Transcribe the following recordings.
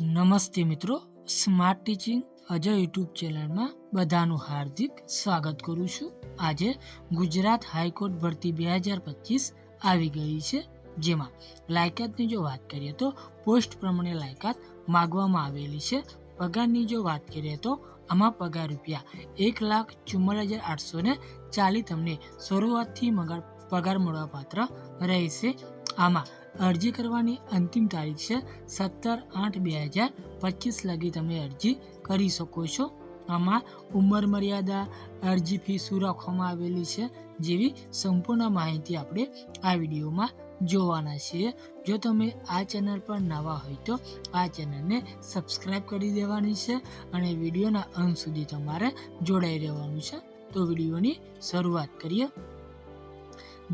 નમસ્તે મિત્રો, smart teaching Ajay YouTube ચેનલમાં બધાનું હાર્દિક સ્વાગત કરું છું। આજે ગુજરાત હાઈકોર્ટ ભરતી 2025 આવી ગઈ છે, જેમાં લાયકાતની જો વાત કરીએ તો પોસ્ટ પ્રમાણે લાયકાત માગવામાં આવેલી છે। પગારની જો વાત કરીએ તો આમાં પગાર રૂપિયા 1,44,840 તમને શરૂઆતથી પગાર મળવા પાત્ર રહેશે। આમાં અરજી કરવાની અંતિમ તારીખ છે 17/8/2025 લગી તમે અરજી કરી શકો છો। આમાં ઉંમર મર્યાદા, અરજી ફી શું રાખવામાં આવેલી છે જેવી સંપૂર્ણ માહિતી આપણે આ વિડીયોમાં જોવાના છીએ। જો તમે આ ચેનલ પર નવા હોય તો આ ચેનલને સબસ્ક્રાઈબ કરી દેવાની છે અને વિડીયોના અંત સુધી તમારે જોડાઈ રહેવાનું છે। તો વિડીયોની શરૂઆત કરીએ,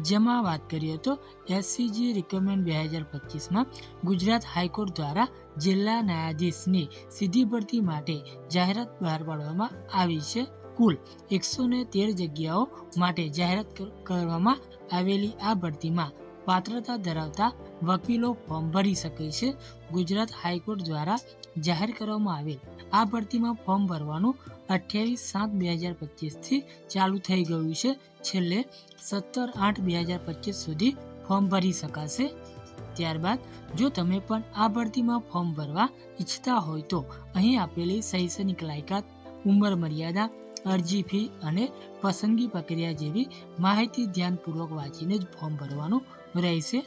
જેમાં વાત કરીએ તો એસસીજી રિક્વાયરમેન્ટ 2025માં ગુજરાત હાઈકોર્ટ દ્વારા જિલ્લા ન્યાયાધીશની સીધી ભરતી માટે જાહેરાત બહાર પાડવામાં આવી છે। કુલ 113 જગ્યાઓ માટે જાહેરાત કરવામાં આવેલી આ ભરતીમાં પાત્રતા ધરાવતા વકીલો ફોર્મ ભરી શકે છે। ગુજરાત હાઈકોર્ટ દ્વારા જાહેર કરવામાં આવેલ આ ભરતીમાં ફોર્મ ભરવાનું 28/7/2025 ચાલુ થઈ ગયું છે। છેલ્લે 17/8/2025 સુધી ફોર્મ ભરી શકાશે। ત્યારબાદ જો તમે પણ આ ભરતીમાં ફોર્મ ભરવા ઈચ્છતા હોય તો અહીં આપેલી શૈક્ષણિક લાયકાત, ઉંમર મર્યાદા, અરજી ફી અને પસંદગી પ્રક્રિયા જેવી માહિતી ધ્યાનપૂર્વક વાંચીને જ ફોર્મ ભરવાનું રહેશે।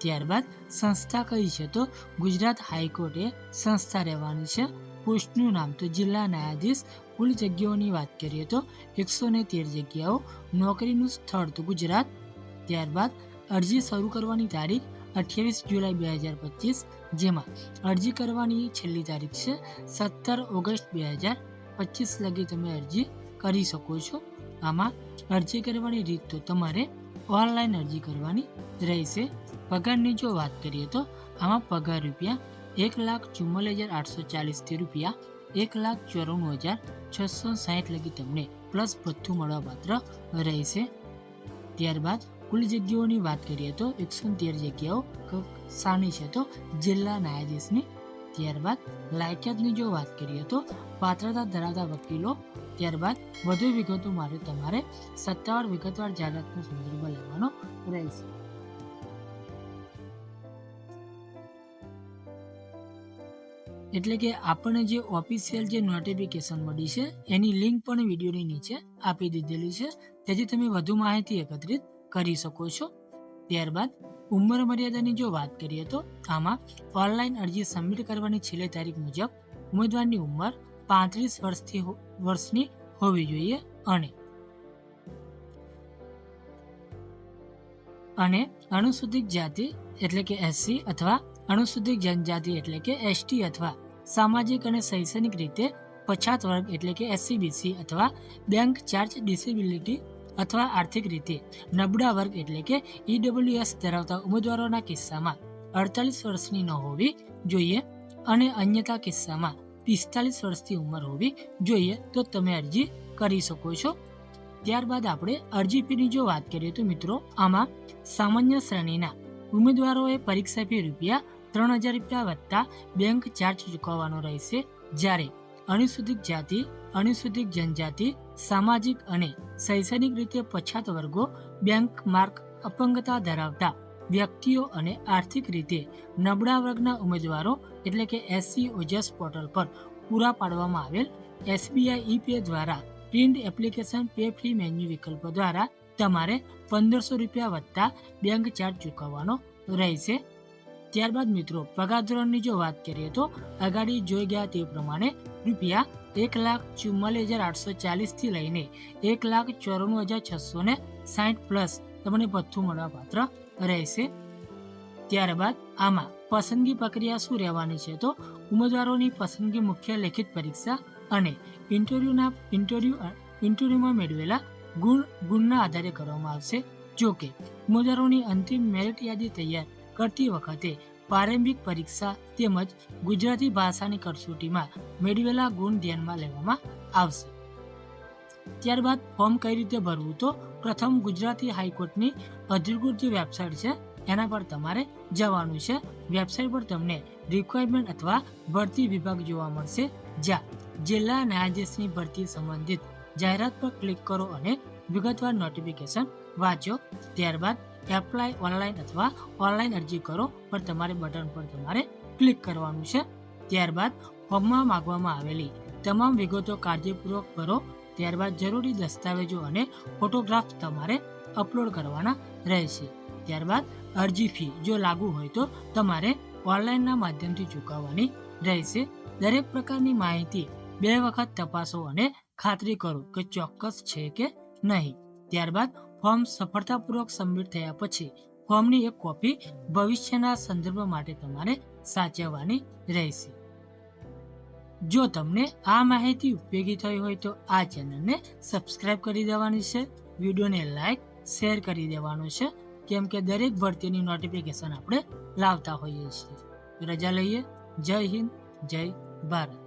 ત્યારબાદ સંસ્થા કઈ છે તો ગુજરાત હાઈકોર્ટે સંસ્થા રહેવાની છે। પોસ્ટનું નામ તો જિલ્લા ન્યાયાધીશ। કુલ જગ્યાઓની વાત કરીએ તો 113 જગ્યાઓ। નોકરીનું સ્થળ તો ગુજરાત। ત્યારબાદ અરજી શરૂ કરવાની તારીખ 28 જુલાઈ 2025, જેમાં અરજી કરવાની છેલ્લી તારીખ છે 17 ઓગસ્ટ 2025 લગી તમે અરજી કરી શકો છો। આમાં અરજી કરવાની રીત તો તમારે ઓનલાઈન અરજી કરવાની રહેશે। પગારની જો વાત કરીએ તો આમાં પગાર રૂપિયા 1,44,840 થી રૂપિયા 1,94,660 લગી તમને પ્લસ ભથ્થું મળવા પાત્ર રહેશે। ત્યારબાદ કુલ જગ્યાઓની વાત કરીએ તો 113 જગ્યાઓ સાની છે તો જિલ્લા ન્યાયાધીશની। ત્યારબાદ લાયકાતની જો વાત કરીએ તો પાત્રતા ધરાવતા વકીલો। ત્યારબાદ વધુ વિગતો માટે તમારે સત્તાવાર વિગતવાર જાહેરાતનો સંદર્ભ લેવાનો રહેશે। એટલે કે આપણને જે ઓફિશિયલ જે નોટિફિકેશન મળી છે એની લિંક પણ વિડીયોની નીચે આપી દીધેલી છે, તેથી તમે વધુ માહિતી એકત્રિત કરી શકો છો। ત્યારબાદ ઉંમર મર્યાદાની જો વાત કરીએ તો આમાં ઓનલાઈન અરજી સબમિટ કરવાની છેલ્લી તારીખ મુજબ ઉમેદવારની ઉંમર 35 વર્ષની હોવી જોઈએ અને અનુસૂચિત જાતિ એટલે કે એસસી અથવા અનુસૂચિત જનજાતિ એટલે કે એસટી અથવા સામાજિક અને શૈક્ષણિક રીતે પછાત વર્ગ એટલે કે એસસીબીસી અથવા બેંક ચાર્જ ડિસેબિલિટી અથવા આર્થિક રીતે નબળા વર્ગ એટલે કે ઈડબ્લ્યુએસ ધરાવતા ઉમેદવારોના કિસ્સામાં 48 વર્ષની ન હોવી જોઈએ અને અન્યથા કિસ્સામાં 45 વર્ષની ઉંમર હોવી જોઈએ તો તમે અરજી કરી શકો છો। ત્યારબાદ આપણે અરજી ફીની જો વાત કરીએ તો મિત્રો આમાં સામાન્ય શ્રેણીના ઉમેદવારોએ પરીક્ષા ફી રૂપિયા 3,000 રૂપિયા વત્તા બેંક ચાર્જ ચૂકવવાનો રહેશે, જ્યારે અનુસૂચિત જાતિ, અનુસૂચિત જનજાતિ, સામાજિક અને શૈક્ષણિક રીતે પછાત વર્ગો, બેંક માર્ક અપંગતા ધરાવતા વ્યક્તિઓ અને આર્થિક રીતે નબળા વર્ગના ઉમેદવારો એટલે કે એસસી ઓજસ પોર્ટલ પર પૂરા પાડવામાં આવેલ SBI e-Pay દ્વારા print application pay free menu વિકલ્પ દ્વારા તમારે 1,500 રૂપિયા વત્તા બેંક ચાર્જ ચૂકવવાનો રહેશે। ત્યારબાદ મિત્રો પગાર ધોરણની જો વાત કરીએ તો અગાડી જોઈ ગયા તે પ્રમાણે રૂપિયા 1,44,840 થી લઈને 1,94,660 પ્લસ તમને ભથ્થું મળવા પાત્ર રહેશે। ત્યારબાદ આમાં પસંદગી પ્રક્રિયા શું રહેવાની છે તો ઉમેદવારોની પસંદગી મુખ્ય લેખિત પરીક્ષા અને ઇન્ટરવ્યુમાં મેળવેલા ગુણના આધારે કરવામાં આવશે। જો કે ઉમેદવારોની અંતિમ મેરિટ યાદી તૈયાર કરતી વખતે પ્રારંભિક પરીક્ષા તેમજ ગુજરાતી ભાષાની કસોટીમાં મેળવેલા ગુણ ધ્યાનમાં લેવામાં આવશે। ત્યારબાદ ફોર્મ કઈ રીતે ભરવું તો પ્રથમ ગુજરાતી હાઈકોર્ટની અધિકૃત જે વેબસાઇટ છે એના પર તમારે જવાનું છે. વેબસાઇટ પર તમને રિક્વાયરમેન્ટ અથવા ભરતી વિભાગ જોવા મળશે, જ્યાં જિલ્લા ન્યાયાધીશની ભરતી સંબંધિત જાહેરાત પર ક્લિક કરો અને વિગતવાર નોટિફિકેશન વાંચો. ત્યારબાદ એપ્લાય ઓનલાઈન અથવા ઓનલાઈન અરજી કરો પર તમારે બટન પર તમારે ક્લિક કરવાનું છે. ત્યારબાદ ફોર્મમાં માંગવામાં આવેલી તમામ વિગતો કાળજીપૂર્વક ભરો. ત્યારબાદ જરૂરી દસ્તાવેજો અને ફોટોગ્રાફ તમારે અપલોડ કરવાના રહેશે. ત્યારબાદ અરજી ફી જો લાગુ હોય તો તમારે ઓનલાઈનના માધ્યમથી ચૂકવવાની રહેશે. દરેક પ્રકારની માહિતી 2 વખત તપાસો અને ખાતરી કરો કે ચોક્કસ છે કે નહીં. ત્યારબાદ ફોર્મ સફળતાપૂર્વક સબમિટ થયા પછી ફોર્મની એક કોપી ભવિષ્યના સંદર્ભ માટે તમારે સાચવવાની રહેશે. જો તમને આ માહિતી ઉપયોગી થઈ હોય તો આ ચેનલને સબસ્ક્રાઇબ કરી દેવાની છે, વિડીયોને લાઈક શેર કરી દેવાનું છે, કેમ કે દરેક ભરતીની નોટિફિકેશન આપણે લાવતા હોઈએ છીએ. રજા લઈએ. જય હિન્દ, જય ભારત.